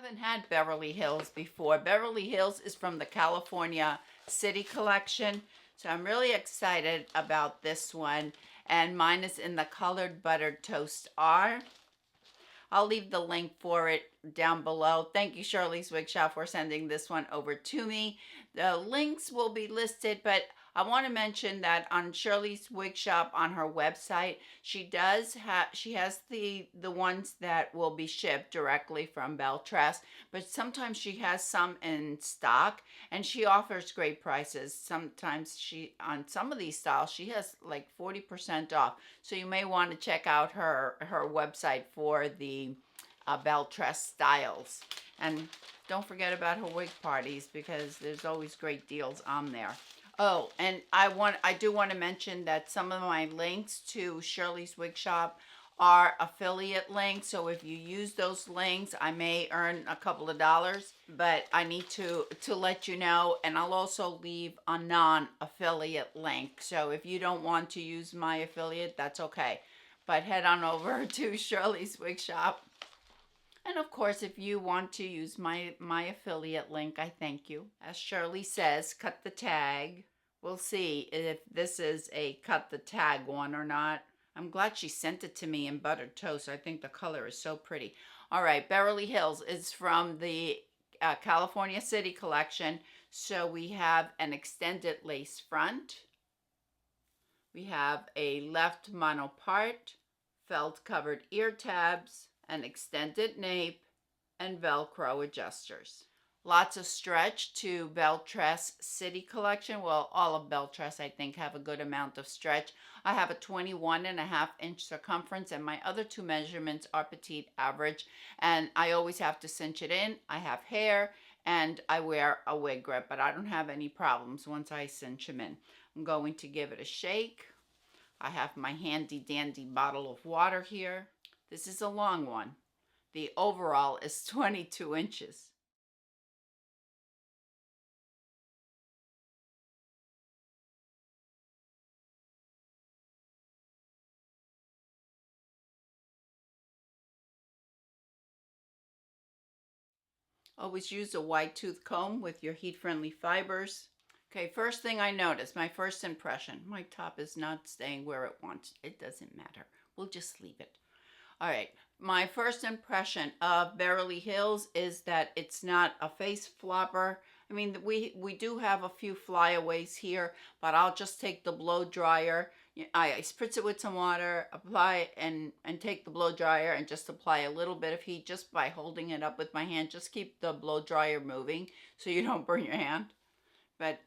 Haven't had Beverly Hills before. Beverly Hills is from the California City Collection. So I'm really excited about this one. And mine is in the colored buttered toast R. I'll leave the link for it down below. Thank you, Shirley's Wig Shop, for sending this one over to me. The links will be listed, but I want to mention that on Shirley's Wig Shop on her website, she has the ones that will be shipped directly from Belle Tress, but sometimes she has some in stock and she offers great prices. Sometimes on some of these styles, she has like 40% off. So you may want to check out her website for the Belle Tress styles. And don't forget about her wig parties because there's always great deals on there. Oh, and I do want to mention that some of my links to Shirley's Wig Shop are affiliate links. So if you use those links, I may earn a couple of dollars, but I need to let you know. And I'll also leave a non-affiliate link. So if you don't want to use my affiliate, that's okay. But head on over to Shirley's Wig Shop. And of course, if you want to use my affiliate link, I thank you. As Shirley says, cut the tag. We'll see if this is a cut the tag one or not. I'm glad she sent it to me in buttered toast. I think the color is so pretty. All right, Beverly Hills is from the California City Collection. So we have an extended lace front. We have a left monopart, felt covered ear tabs, an extended nape, and Velcro adjusters. Lots of stretch to Belle Tress City Collection. Well, all of Belle Tress, I think, have a good amount of stretch. I have a 21.5-inch circumference, and my other two measurements are petite average, and I always have to cinch it in. I have hair, and I wear a wig grip, but I don't have any problems once I cinch them in. I'm going to give it a shake. I have my handy dandy bottle of water here. This is a long one. The overall is 22 inches. Always use a wide tooth comb with your heat-friendly fibers. Okay, first thing I noticed, my first impression, my top is not staying where it wants. It doesn't matter. We'll just leave it. All right, my first impression of Beverly Hills is that it's not a face flopper. I mean, we do have a few flyaways here, but I'll just take the blow dryer. I spritz it with some water, apply and take the blow dryer and just apply a little bit of heat just by holding it up with my hand. Just keep the blow dryer moving so you don't burn your hand. But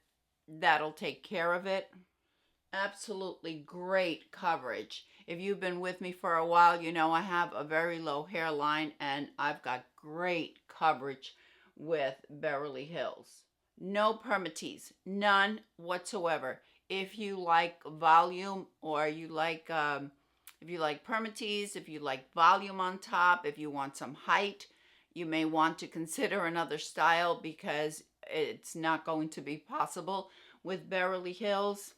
that'll take care of it. Absolutely great coverage. If you've been with me for a while, you know I have a very low hairline and I've got great coverage with Beverly Hills. No permatease, none whatsoever. If you like volume or you like if you like permatease, if you like volume on top, if you want some height, you may want to consider another style because it's not going to be possible with Beverly Hills.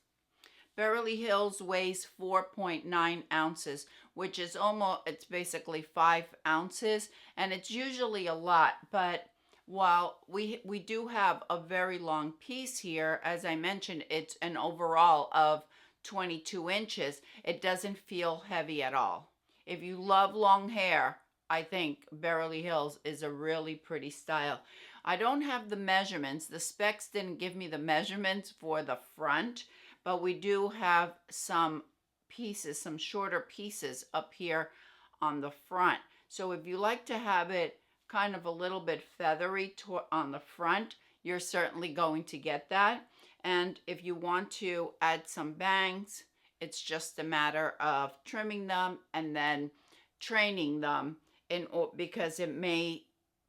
Beverly Hills weighs 4.9 ounces, which is it's basically 5 ounces, and it's usually a lot, but while we do have a very long piece here, as I mentioned, it's an overall of 22 inches. It doesn't feel heavy at all. If you love long hair, I think Beverly Hills is a really pretty style. I don't have the measurements. The specs didn't give me the measurements for the front, but we do have some pieces, some shorter pieces up here on the front. So if you like to have it kind of a little bit feathery on the front, you're certainly going to get that. And if you want to add some bangs, it's just a matter of trimming them and then training them because it may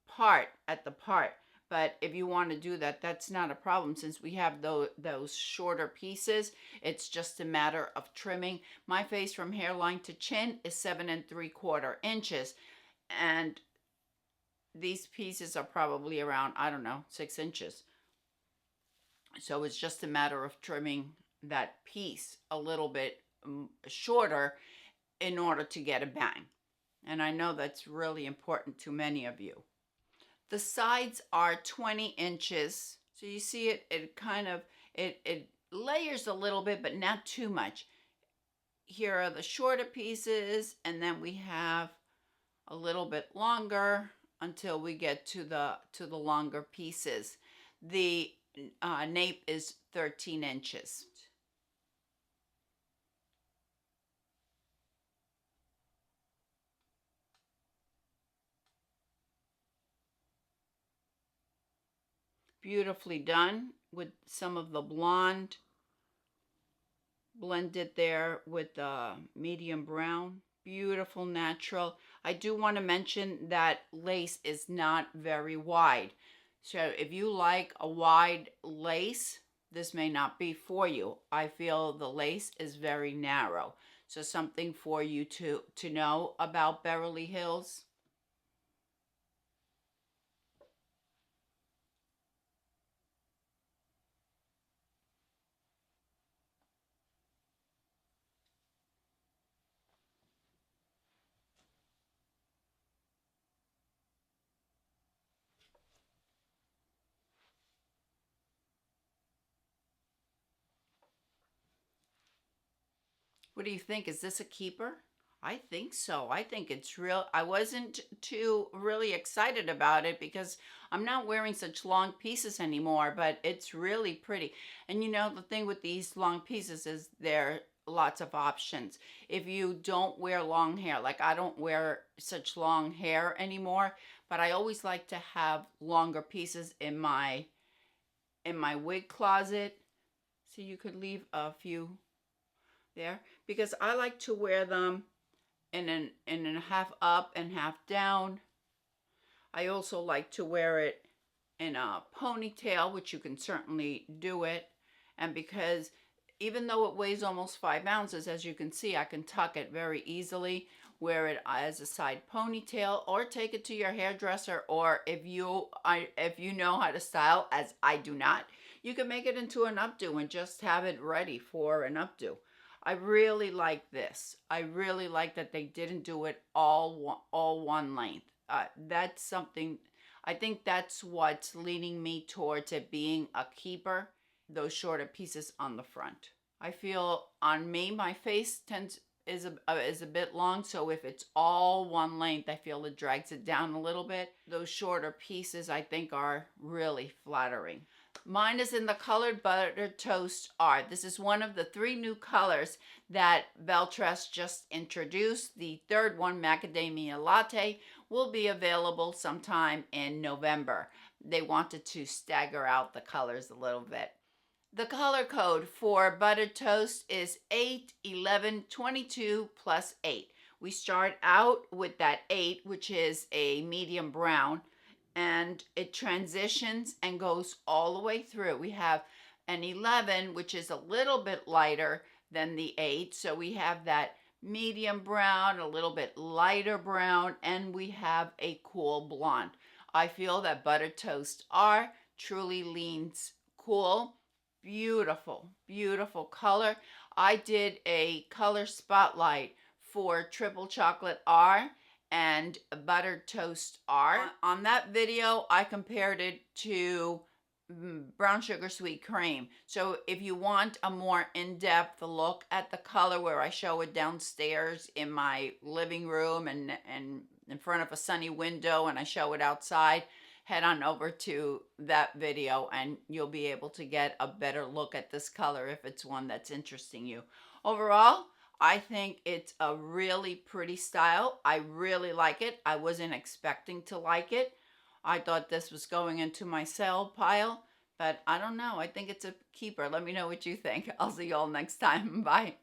part at the part. But if you want to do that, that's not a problem since we have those shorter pieces. It's just a matter of trimming. My face from hairline to chin is 7 3/4 inches. And these pieces are probably around, I don't know, 6 inches. So it's just a matter of trimming that piece a little bit shorter in order to get a bang. And I know that's really important to many of you. The sides are 20 inches. So you see it kind of, it layers a little bit, but not too much. Here are the shorter pieces, and then we have a little bit longer until we get to the longer pieces. The nape is 13 inches. Beautifully done with some of the blonde blended there with the medium brown. Beautiful natural. I do want to mention that lace is not very wide. So if you like a wide lace, this may not be for you. I feel the lace is very narrow. So something for you to know about Beverly Hills. What do you think? Is this a keeper? I think so. I think it's real. I wasn't too really excited about it because I'm not wearing such long pieces anymore, but it's really pretty. And you know, the thing with these long pieces is there are lots of options. If you don't wear long hair, like I don't wear such long hair anymore, but I always like to have longer pieces in my wig closet. So you could leave a few there because I like to wear them in a half up and half down. I also like to wear it in a ponytail, which you can certainly do it. And because even though it weighs almost 5 ounces, as you can see, I can tuck it very easily, wear it as a side ponytail, or take it to your hairdresser, or if you know how to style, as I do not, you can make it into an updo and just have it ready for an updo. I really like this. I really like that they didn't do it all one length. That's something, I think that's what's leading me towards it being a keeper, those shorter pieces on the front. I feel on me, my face is a bit long, so if it's all one length, I feel it drags it down a little bit. Those shorter pieces I think are really flattering. Mine is in the colored butter toast art. This is one of the 3 new colors that Belle Tress just introduced. The third one, Macadamia Latte, will be available sometime in November. They wanted to stagger out the colors a little bit. The color code for buttered toast is 81122 plus 8. We start out with that 8, which is a medium brown, and it transitions and goes all the way through. We have an 11, which is a little bit lighter than the 8. So we have that medium brown, a little bit lighter brown, and we have a cool blonde. I feel that buttered toast R truly leans cool. Beautiful, beautiful color. I did a color spotlight for Triple Chocolate R and Buttered Toast R. On that video, I compared it to Brown Sugar Sweet Cream. So if you want a more in-depth look at the color, where I show it downstairs in my living room and in front of a sunny window, and I show it outside, head on over to that video and you'll be able to get a better look at this color if it's one that's interesting you. Overall, I think it's a really pretty style. I really like it. I wasn't expecting to like it. I thought this was going into my sale pile, but I don't know. I think it's a keeper. Let me know what you think. I'll see you all next time. Bye.